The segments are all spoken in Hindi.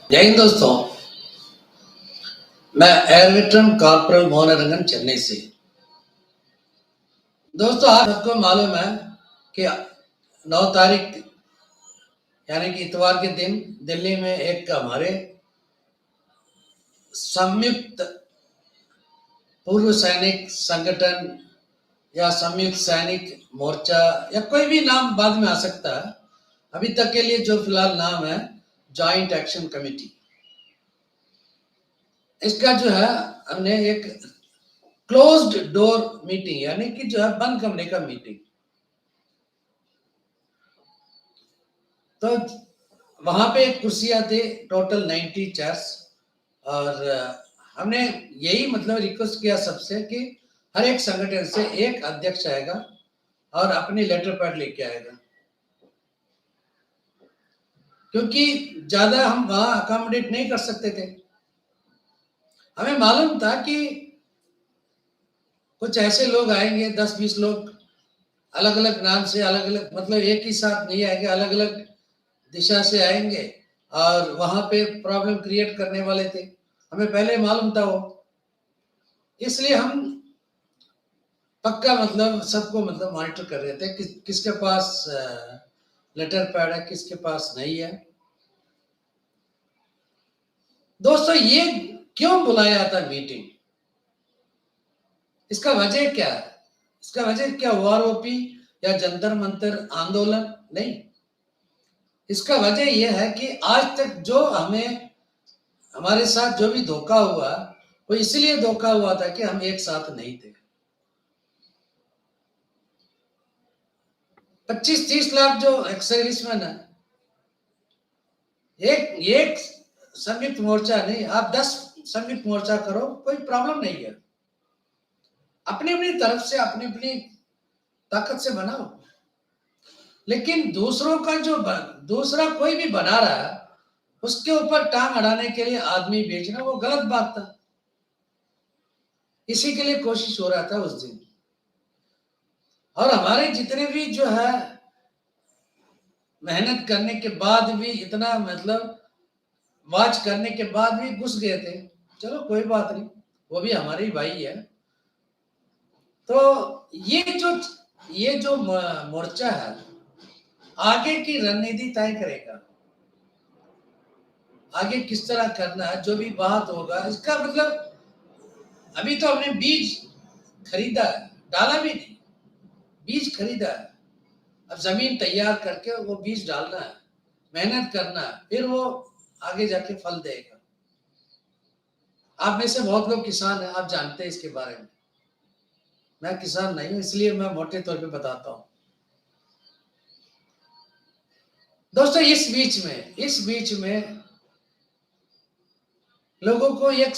जय हिंद दोस्तों। मैं एयर वेटरन कॉर्पोरल मोहनरंगन चेन्नई से। दोस्तों आप सबको मालूम है कि 9 तारीख यानी कि इतवार के दिन दिल्ली में एक हमारे संयुक्त पूर्व सैनिक संगठन या संयुक्त सैनिक मोर्चा या कोई भी नाम बाद में आ सकता है। अभी तक के लिए जो फिलहाल नाम है जॉइंट एक्शन कमेटी। इसका जो है हमने एक क्लोज्ड डोर मीटिंग यानी कि जो है बंद कमरे का मीटिंग। तो वहां पे कुर्सियां थी टोटल 90 चेयर्स और हमने यही मतलब रिक्वेस्ट किया सबसे कि हर एक संगठन से एक अध्यक्ष आएगा और अपनी लेटर पैड लेके आएगा, क्योंकि ज्यादा हम वहां अकोमोडेट नहीं कर सकते थे। हमें मालूम था कि कुछ ऐसे लोग आएंगे 10-20 लोग अलग अलग नाम से, अलग अलग मतलब एक ही साथ नहीं आएंगे, अलग अलग दिशा से आएंगे और वहां पे प्रॉब्लम क्रिएट करने वाले थे। हमें पहले मालूम था वो, इसलिए हम पक्का मतलब सबको मतलब मॉनिटर कर रहे थे कि किसके पास लेटर पैड है, किसके पास नहीं है। दोस्तों ये क्यों बुलाया था मीटिंग, इसका वजह क्या है? इसका वजह क्या ओआरओपी या जंतर मंतर आंदोलन नहीं। इसका वजह यह है कि आज तक जो हमें हमारे साथ जो भी धोखा हुआ वो इसलिए धोखा हुआ था कि हम एक साथ नहीं थे। 25-30 लाख जो एक्स-सर्विसमैन है, एक एक संयुक्त मोर्चा नहीं, आप 10 संयुक्त मोर्चा करो, कोई प्रॉब्लम नहीं है। अपनी अपनी तरफ से अपनी अपनी ताकत से बनाओ, लेकिन दूसरों का जो दूसरा कोई भी बना रहा है उसके ऊपर टांग अड़ाने के लिए आदमी बेचना वो गलत बात था। इसी के लिए कोशिश हो रहा था उस दिन। और हमारे जितने भी जो है मेहनत करने के बाद भी, इतना मतलब वाच करने के बाद भी घुस गए थे। चलो कोई बात नहीं, वो भी हमारे ही भाई है। तो ये जो मोर्चा है आगे की रणनीति तय करेगा, आगे किस तरह करना है, जो भी बात होगा। इसका मतलब अभी तो हमने बीज खरीदा है, डाला भी नहीं, बीज खरीदा है। अब जमीन तैयार करके वो बीज डालना है, मेहनत करना है, फिर वो आगे जाके फल देगा। आप में से बहुत लोग किसान हैं, आप जानते हैं इसके बारे में। मैं किसान नहीं हूं, इसलिए मैं मोटे तौर पे बताता हूं। दोस्तों इस बीच में लोगों को एक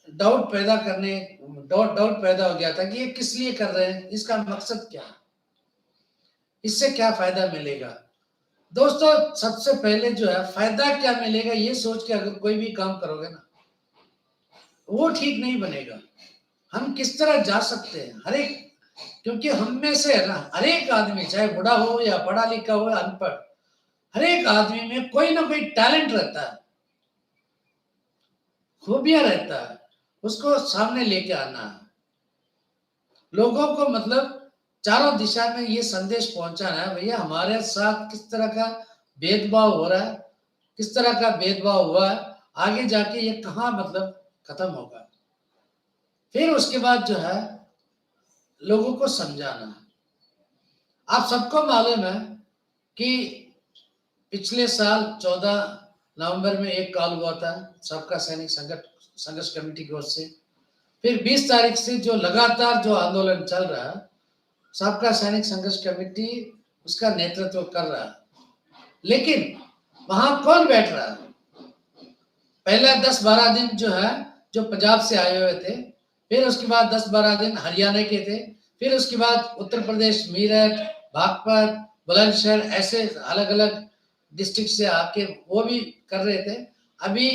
डाउट पैदा हो गया था कि ये किस लिए कर रहे हैं, इसका मकसद क्या है, इससे क्या फायदा मिलेगा। दोस्तों सबसे पहले जो है फायदा क्या मिलेगा ये सोच के अगर कोई भी काम करोगे ना वो ठीक नहीं बनेगा। हम किस तरह जा सकते हैं हर एक, क्योंकि हम में से है ना हर एक आदमी, चाहे बूढ़ा हो या पढ़ा लिखा हो या अनपढ़, हर एक आदमी में कोई ना कोई टैलेंट रहता है, खूबियां रहता है, उसको सामने लेके आना है। लोगों को मतलब चारों दिशा में ये संदेश पहुंचाना है, भैया हमारे साथ किस तरह का भेदभाव हो रहा है, किस तरह का भेदभाव हुआ है, आगे जाके ये कहाँ मतलब खत्म होगा। फिर उसके बाद जो है लोगों को समझाना है। आप सबको मालूम है कि पिछले साल 14 नवंबर में एक कॉल हुआ था सबका सैनिक संघर्ष कमेटी की ओर से। फिर 20 तारीख से जो लगातार जो आंदोलन चल रहा है, सबका सैनिक संघर्ष कमेटी उसका नेतृत्व कर रहा है। लेकिन वहां कौन बैठ रहा है? पहला 10-12 दिन जो है जो पंजाब से आए हुए थे, फिर उसके बाद 10-12 दिन हरियाणा के थे, फिर उसके बाद उत्तर प्रदेश मीरठ, बागपत, बुलंदशहर ऐसे अलग अलग डिस्ट्रिक्ट से आके वो भी कर रहे थे। अभी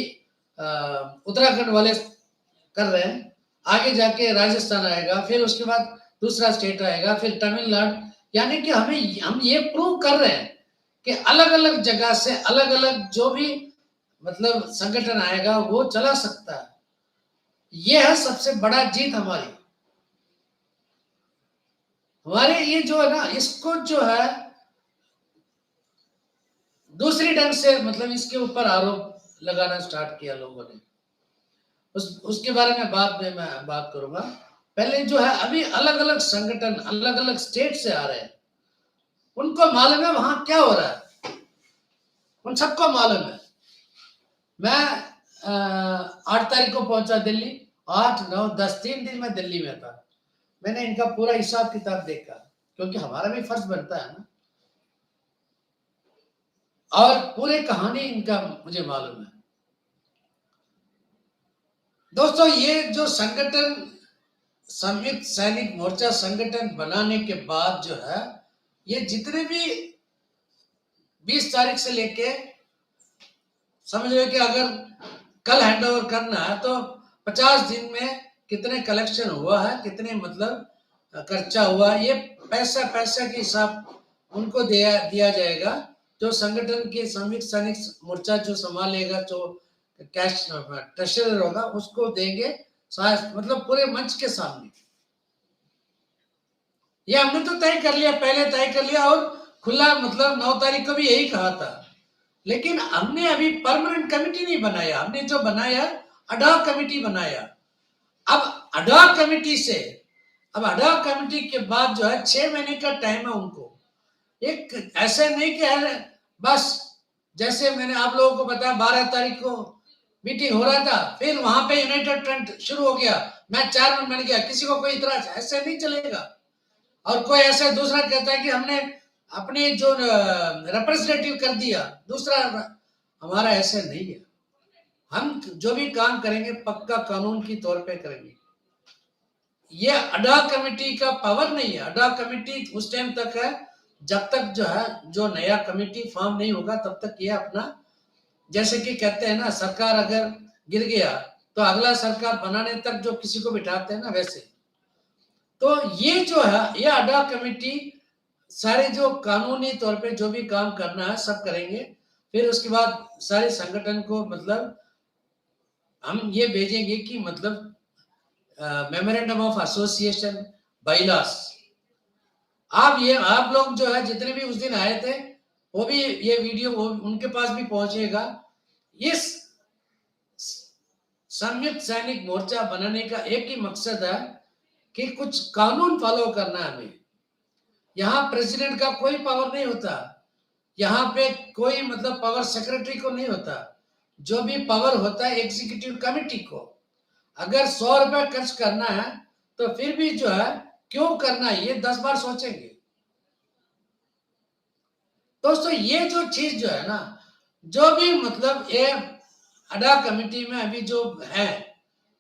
उत्तराखंड वाले कर रहे हैं, आगे जाके राजस्थान आएगा, फिर उसके बाद दूसरा स्टेट आएगा, फिर तमिलनाडु। यानी कि हम ये प्रूव कर रहे हैं कि अलग अलग जगह से अलग अलग जो भी मतलब संगठन आएगा वो चला सकता है। ये है सबसे बड़ा जीत हमारी। हमारे ये जो है ना, इसको जो है दूसरी ढंग से मतलब इसके ऊपर आरोप लगाना स्टार्ट किया लोगों ने। उसके बारे में बाद में मैं बात करूंगा। पहले जो है अभी अलग अलग संगठन अलग अलग स्टेट से आ रहे हैं, उनको मालूम है वहां क्या हो रहा है, उन सबको मालूम है। मैं 8 तारीख को पहुंचा दिल्ली, 8, 9, 10 3 दिन में दिल्ली में था। मैंने इनका पूरा हिसाब किताब देखा, क्योंकि हमारा भी फर्ज बनता है ना, और पूरी कहानी इनका मुझे मालूम है। दोस्तों, ये जो संगठन संयुक्त सैनिक मोर्चा संगठन बनाने के बाद जो है, ये जितने भी 20 तारीख से लेके समझ रहे कि अगर कल हैंड ओवर करना है तो 50 दिन में कितने कलेक्शन हुआ है, कितने मतलब खर्चा हुआ, ये पैसा पैसा के हिसाब उनको दिया जाएगा। जो संगठन के संयुक्त सैनिक मोर्चा जो संभालेगा, जो कैश ट्रेशरर होगा, उसको देंगे शायद, मतलब पूरे मंच के सामने। ये हमने तो तय कर लिया, पहले तय कर लिया, और खुला मतलब 9 तारीख को भी यही कहा था। लेकिन हमने अभी परमानेंट कमेटी नहीं बनाया, हमने जो बनाया अडॉक कमेटी बनाया। अब अडॉक कमेटी से, अब अडॉक कमेटी के बाद जो है 6 महीने का टाइम है उनको। एक ऐसे नहीं कि है बस, जैसे मैंने आप लोगों को बताया 12 तारीख को मीटिंग हो रहा था, फिर वहां पे यूनाइटेड फ्रंट शुरू हो गया, मैं चेयरमैन बन गया, किसी को कोई इतराज, ऐसे नहीं चलेगा। और कोई ऐसा दूसरा कहता है कि हमने अपने जो रिप्रेजेंटेटिव कर दिया दूसरा, हमारा ऐसे नहीं है। हम जो भी काम करेंगे पक्का कानून की तौर पे करेंगे। ये अडॉक कमेटी का पावर नहीं है। अडॉक कमेटी उस टाइम तक है जब तक जो है, जो नया कमेटी फॉर्म नहीं होगा तब तक ये अपना, जैसे कि कहते हैं ना, सरकार अगर गिर गया तो अगला सरकार बनाने तक जो किसी को बिठाते हैं ना, वैसे। तो ये जो है, ये अडॉक कमेटी सारे जो कानूनी तौर पे जो भी काम करना है सब करेंगे। फिर उसके बाद सारे संगठन को मतलब हम ये भेजेंगे कि मतलब मेमोरेंडम ऑफ एसोसिएशन, बाइलास। आप लोग जो है जितने भी उस दिन आए थे, वो भी ये वीडियो वो उनके पास भी पहुंचेगा। इस संयुक्त सैनिक मोर्चा बनाने का एक ही मकसद है कि कुछ कानून फॉलो करना है हमें। यहाँ प्रेसिडेंट का कोई पावर नहीं होता, यहाँ पे कोई मतलब पावर सेक्रेटरी को नहीं होता। जो भी पावर होता है एग्जीक्यूटिव कमेटी को। अगर 100 रुपए खर्च करना है तो फिर भी जो है क्यों करना है, ये 10 बार सोचेंगे। दोस्तों, ये जो चीज जो है ना, जो भी मतलब ये अडा कमेटी में अभी जो है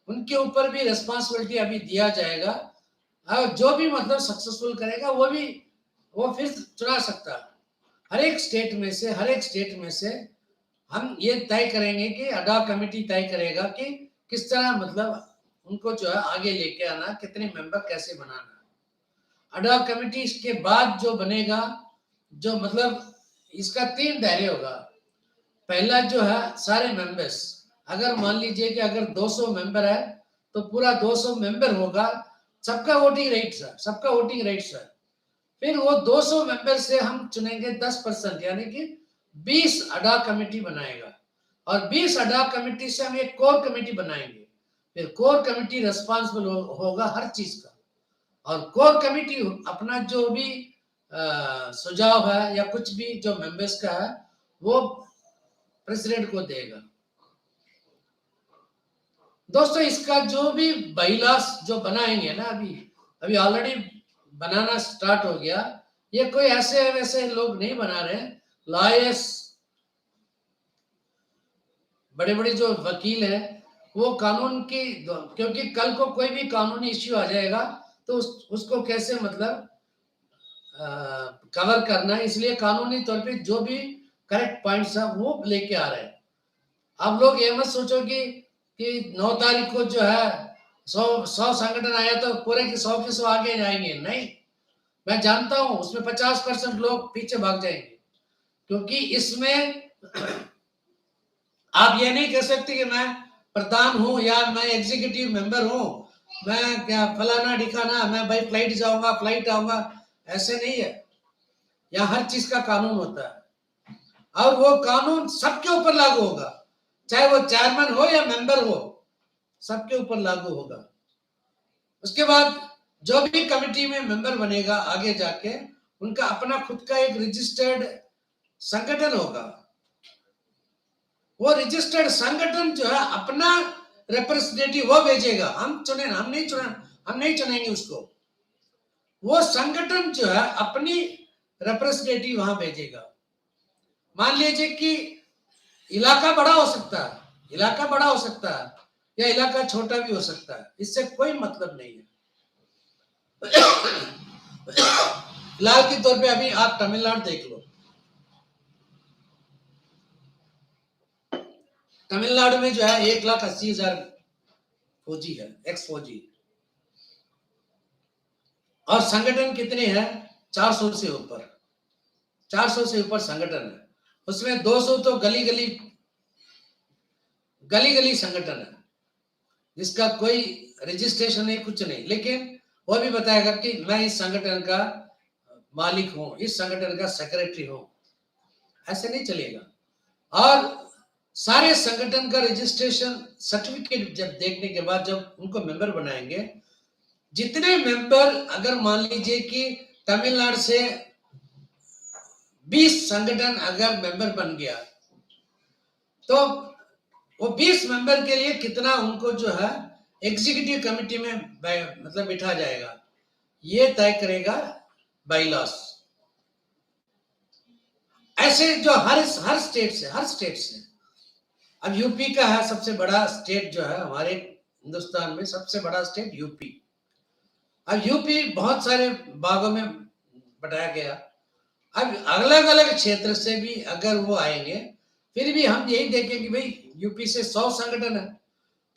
उनके ऊपर भी रिस्पांसिबिलिटी अभी दिया जाएगा, और जो भी मतलब सक्सेसफुल करेगा वो फिर चुना सकता है। हर एक स्टेट में से हम ये तय करेंगे कि अडा कमेटी तय करेगा कि किस तरह मतलब उनको जो है आगे लेके आना, कितने मेंबर कैसे बनाना। अडा कमेटी के बाद जो बनेगा, जो मतलब इसका 3 दायरे होगा। पहला जो है सारे मेंबर्स, अगर मान लीजिए कि अगर 200 मेंबर है तो पूरा 200 मेंबर होगा, सबका वोटिंग राइट्स है, सबका वोटिंग राइट्स है। फिर वो 200 मेंबर से हम चुनेंगे 10%, यानी कि 20 अडा कमेटी बनाएगा, और 20 अडा कमेटी से हम एक कोर कमेटी बनाएंगे। फिर कोर कमेटी रिस्पांसिबल होगा हर चीज का, और कोर कमेटी अपना जो भी सुझाव है या कुछ भी जो मेंबर्स का है वो प्रेसिडेंट को देगा। दोस्तों, इसका जो भी बाइलास जो बनाएंगे ना, अभी ऑलरेडी बनाना स्टार्ट हो गया। ये कोई ऐसे वैसे लोग नहीं बना रहे, लॉयर्स, बड़े बड़े जो वकील हैं वो कानून की, क्योंकि कल को कोई भी कानूनी इश्यू आ जाएगा तो उसको कैसे मतलब कवर करना है, इसलिए कानूनी तौर पे जो भी करेक्ट पॉइंट्स है वो लेके आ रहे हैं। आप लोग ये मत सोचो कि 9 तारीख को जो है 100 संगठन आया तो पूरे के 100 के 100 आगे जाएंगे, नहीं। मैं जानता हूं उसमें 50% लोग पीछे भाग जाएंगे, क्योंकि इसमें आप ये नहीं कह सकते कि मैं प्रधान हूं या मैं एग्जीक्यूटिव मेंबर हूं, मैं क्या फलाना ढिकाना, मैं भाई फ्लाइट जाऊंगा फ्लाइट आऊंगा, ऐसे नहीं है। यहाँ हर चीज का कानून होता है और वो कानून सबके ऊपर लागू होगा, चाहे वो चेयरमैन हो या मेंबर हो, सबके ऊपर लागू होगा। उसके बाद जो भी कमेटी में मेंबर बनेगा आगे जाके, उनका अपना खुद का एक रजिस्टर्ड संगठन होगा। वो रजिस्टर्ड संगठन जो है अपना रिप्रेजेंटेटिव वो भेजेगा, हम नहीं चुनेंगे उसको। वो संगठन जो है अपनी रिप्रेजेंटेटिव वहां भेजेगा। मान लीजिए कि इलाका बड़ा हो सकता है, इलाका बड़ा हो सकता है या इलाका छोटा भी हो सकता है, इससे कोई मतलब नहीं है। फिलहाल के तौर पे अभी आप तमिलनाडु देख लो, तमिलनाडु में जो है 1,80,000 फौजी है, एक्स फौजी, और संगठन कितने हैं? 400 से ऊपर, 400 से ऊपर संगठन है। उसमें 200 तो गली गली संगठन है जिसका कोई रजिस्ट्रेशन नहीं, कुछ नहीं, लेकिन वो भी बताएगा कि मैं इस संगठन का मालिक हूं, इस संगठन का सेक्रेटरी हूं। ऐसे नहीं चलेगा। और सारे संगठन का रजिस्ट्रेशन सर्टिफिकेट जब देखने के बाद जब उनको मेंबर बनाएंगे, जितने मेंबर, अगर मान लीजिए कि तमिलनाडु से 20 संगठन अगर मेंबर बन गया, तो वो 20 मेंबर के लिए कितना उनको जो है एग्जीक्यूटिव कमेटी में मतलब बिठा जाएगा, ये तय करेगा बाईलॉस। ऐसे जो हर स्टेट से अब यूपी का है सबसे बड़ा स्टेट, जो है हमारे हिंदुस्तान में सबसे बड़ा स्टेट यूपी। अब यूपी बहुत सारे भागों में बटाया गया। अब अलग अलग क्षेत्र से भी अगर वो आएंगे, फिर भी हम यही देखें कि भाई यूपी से 100 संगठन है,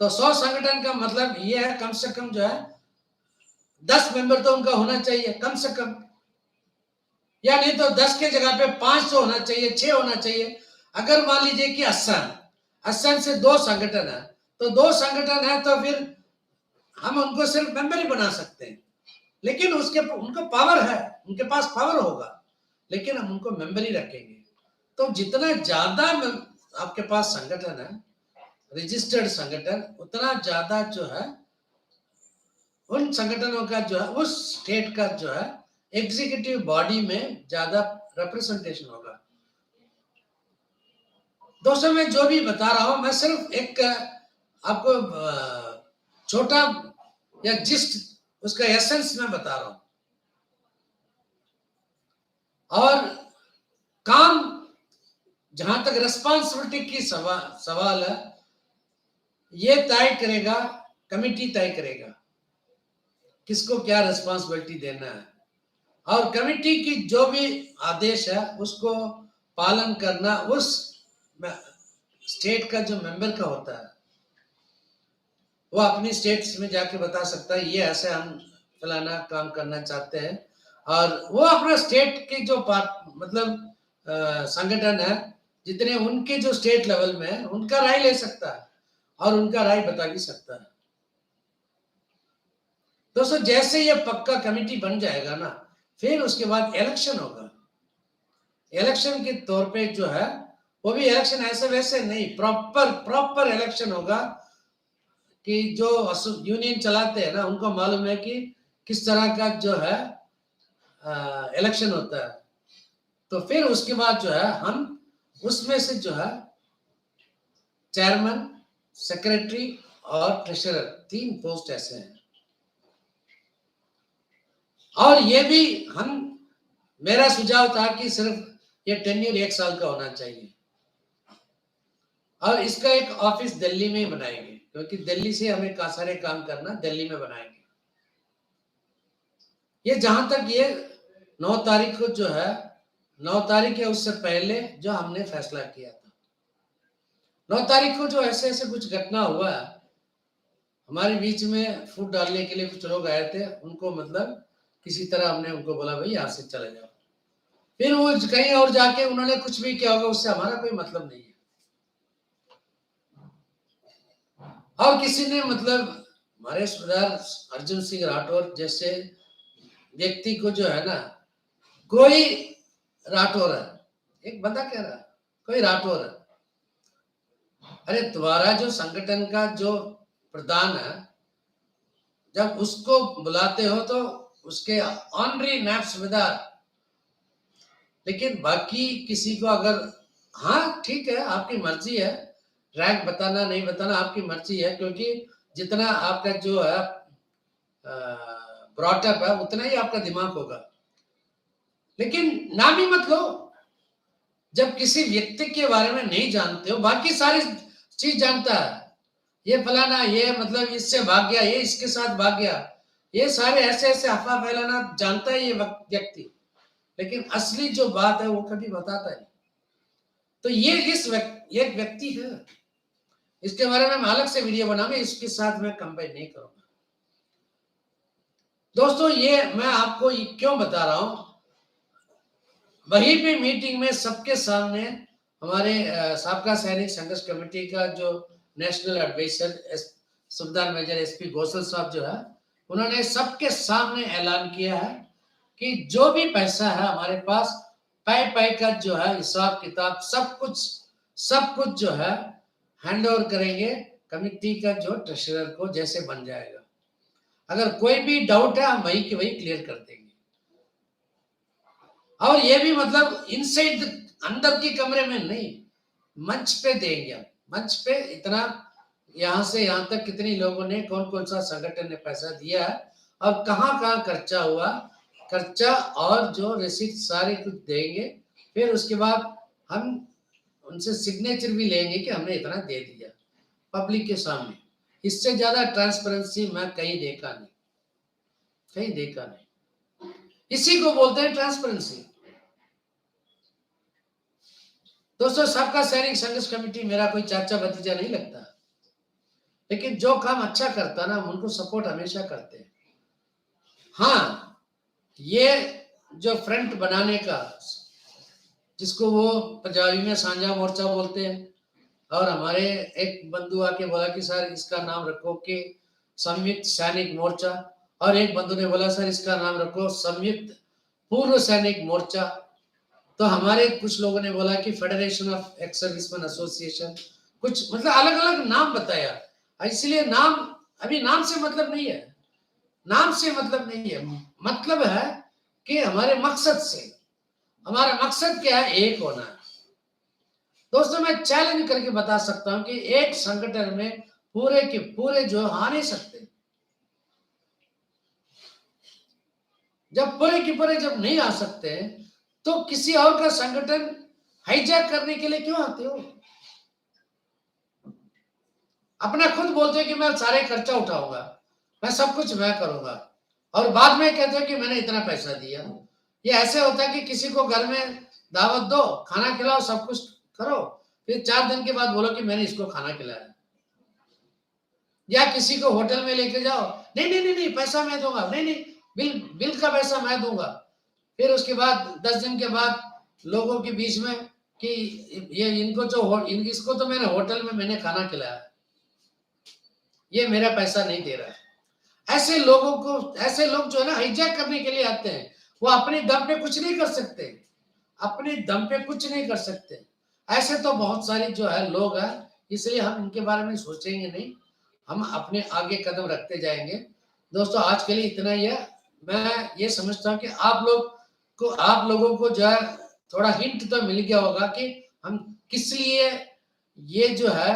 तो 100 संगठन का मतलब ये है कम से कम जो है 10 मेंबर तो उनका होना चाहिए कम से कम, या नहीं तो 10 के जगह पे 500 होना चाहिए, 6 होना चाहिए। अगर मान लीजिए कि असम से 2 संगठन है, तो 2 संगठन है तो फिर हम उनको सिर्फ मेंबर ही बना सकते हैं, लेकिन उनको पावर है, उनके पास पावर होगा, लेकिन हम उनको मेंबर ही रखेंगे। तो जितना ज्यादा आपके पास संगठन है, रजिस्टर्ड संगठन, उतना ज्यादा जो है उन संगठनों का जो है उस स्टेट का जो है एग्जीक्यूटिव बॉडी में ज्यादा रिप्रेजेंटेशन होगा। दोस्तों, मैं जो भी बता रहा हूं, मैं सिर्फ एक आपको छोटा या जिस्ट उसका एसेंस में बता रहा हूं। और काम, जहां तक रिस्पांसिबिलिटी की सवाल है, ये तय करेगा, कमिटी तय करेगा किसको क्या रिस्पांसिबिलिटी देना है, और कमिटी की जो भी आदेश है उसको पालन करना उस स्टेट का जो मेंबर का होता है, वो अपनी स्टेट्स में जाके बता सकता है ये ऐसे हम फलाना काम करना चाहते हैं, और वो अपना स्टेट की जो मतलब संगठन है, जितने उनके जो स्टेट लेवल में है, उनका राय ले सकता है और उनका राय बता भी सकता है। दोस्तों, जैसे ये पक्का कमेटी बन जाएगा ना, फिर उसके बाद इलेक्शन होगा। इलेक्शन के तौर पे जो है, वो भी इलेक्शन ऐसे वैसे नहीं, प्रॉपर इलेक्शन होगा कि जो यूनियन चलाते हैं ना, उनको मालूम है कि किस तरह का जो है इलेक्शन होता है। तो फिर उसके बाद जो है हम उसमें से जो है चेयरमैन, सेक्रेटरी और ट्रेजरर, 3 पोस्ट ऐसे हैं। और ये भी मेरा सुझाव था कि सिर्फ ये टेन्यूर 1 साल का होना चाहिए, और इसका एक ऑफिस दिल्ली में ही बनाएंगे, क्योंकि दिल्ली से हमें सारे काम करना, दिल्ली में बनाएंगे। ये जहां तक ये 9 तारीख को जो है, 9 तारीख या उससे पहले जो हमने फैसला किया था, 9 तारीख को जो ऐसे कुछ घटना हुआ है, हमारे बीच में फूट डालने के लिए कुछ लोग आए थे, उनको मतलब किसी तरह हमने उनको बोला भाई यहाँ से चले जाओ, फिर वो कहीं और जाके उन्होंने कुछ भी किया होगा, उससे हमारा कोई मतलब नहीं है। और किसी ने मतलब हमारे सरदार अर्जुन सिंह राठौर जैसे व्यक्ति को जो है ना, कोई राठौर है, एक बंदा कह रहा कोई राठौर है, अरे तुम्हारा जो संगठन का जो प्रधान है, जब उसको बुलाते हो तो उसके ऑनरी नायब सूबेदार, लेकिन बाकी किसी को अगर, हाँ ठीक है आपकी मर्जी है, रैंक बताना नहीं बताना आपकी मर्जी है, क्योंकि जितना आपका जो है ब्रॉटअप है उतना ही आपका दिमाग होगा, लेकिन नाम ही मत लो। जब किसी व्यक्ति के बारे में नहीं जानते हो, बाकी सारी चीज जानता है, ये फलाना, ये मतलब इससे भाग गया, ये इसके साथ भाग गया, ये सारे ऐसे ऐसे अफवाह फैलाना जानता है ये व्यक्ति, लेकिन असली जो बात है वो कभी बताता नहीं। तो ये एक व्यक्ति है, इसके बारे में मैं अलग से वीडियो बनाऊंगा, इसके साथ मैं कंपेयर नहीं करूंगा। दोस्तों ये मैं आपको क्यों बता रहा हूं, वहीं पे मीटिंग में सबके सामने हमारे साबका सैनिक संघर्ष कमेटी का जो नेशनल एडवाइजर सुबेदार मेजर एसपी घोषल साहब जो है, उन्होंने सबके सामने ऐलान किया है कि जो भी पैसा है हमारे पास, पाई का जो है हिसाब किताब सब कुछ जो है हैंड ओवर करेंगे कमिटी का जो ट्रेजरर को, जैसे बन जाएगा। अगर कोई भी डाउट है हम वही की वही क्लियर कर देंगे। और ये भी मतलब इनसाइड अंदर के कमरे में नहीं, मंच पे देंगे हम, मंच पे इतना यहां से यहां तक कितने लोगों ने, कौन कौन सा संगठन ने पैसा दिया और कहां कहां खर्चा हुआ, खर्चा और जो रिसीट सारे कुछ देंगे। फिर उसके बाद हम उनसे सिग्नेचर भी लेंगे कि हमने इतना दे दिया पब्लिक के सामने। इससे ज्यादा ट्रांसपेरेंसी मैं कहीं देखा नहीं, इसी को बोलते हैं ट्रांसपेरेंसी। दोस्तों सबका सैनिक संघर्ष कमेटी मेरा कोई चाचा भतीजा नहीं लगता, लेकिन जो काम अच्छा करता ना उनको सपोर्ट हमेशा करते हैं। हाँ, ये जो फ्रंट बनाने का, जिसको वो पंजाबी में सांझा मोर्चा बोलते हैं, और हमारे एक बंधु आके बोला कि सर इसका नाम रखो कि संयुक्त सैनिक मोर्चा, और एक बंधु ने बोला सर इसका नाम रखो संयुक्त पूर्व सैनिक मोर्चा। तो हमारे कुछ लोगों ने बोला कि federation of ex serviceman association, कुछ मतलब अलग अलग नाम बताया। इसलिए नाम, अभी नाम से मतलब नहीं है, नाम से मतलब नहीं है, मतलब है कि हमारे मकसद से, हमारा मकसद क्या है, एक होना है। दोस्तों मैं चैलेंज करके बता सकता हूं कि एक संगठन में पूरे के पूरे जो आ नहीं सकते, जब पूरे के पूरे जब नहीं आ सकते तो किसी और का संगठन हाईजैक करने के लिए क्यों आते हो? अपना खुद बोलते हो कि मैं सारे खर्चा उठाऊंगा, मैं सब कुछ मैं करूंगा, और बाद में कहते हो कि मैंने इतना पैसा दिया। ये ऐसे होता है कि किसी को घर में दावत दो, खाना खिलाओ, सब कुछ करो, फिर 4 दिन के बाद बोलो कि मैंने इसको खाना खिलाया। या किसी को होटल में लेके जाओ, नहीं नहीं नहीं नहीं पैसा मैं दूंगा, नहीं नहीं बिल का पैसा मैं दूंगा। फिर उसके बाद 10 दिन के बाद लोगों के बीच में कि ये इनको जो इसको तो मैंने होटल में मैंने खाना खिलाया, ये मेरा पैसा नहीं दे रहा है। ऐसे लोगों को, ऐसे लोग जो है ना हाईजैक करने के लिए आते हैं, वो अपने दम पे कुछ नहीं कर सकते, अपने दम पे कुछ नहीं कर सकते। ऐसे तो बहुत सारे जो है लोग हैं, इसलिए हम इनके बारे में सोचेंगे नहीं, हम अपने आगे कदम रखते जाएंगे। दोस्तों आज के लिए इतना ही है। मैं ये समझता हूँ कि आप लोगों को जो है थोड़ा हिंट तो मिल गया होगा कि हम किस लिए ये जो है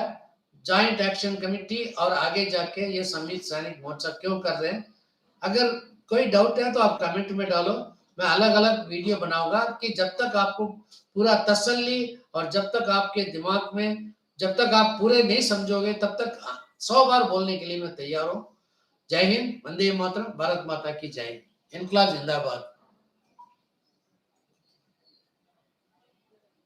जॉइंट एक्शन कमेटी और आगे जाके ये संयुक्त सैनिक मोर्चा क्यों कर रहे हैं। अगर कोई डाउट है तो आप कमेंट में डालो, मैं अलग अलग वीडियो बनाऊंगा कि जब तक आपको पूरा तसल्ली और जब तक आपके दिमाग में, जब तक आप पूरे नहीं समझोगे तब तक 100 बार बोलने के लिए मैं तैयार हूँ। जय हिंद, वंदे मातरम, भारत माता की जय, इनकलाब जिंदाबाद।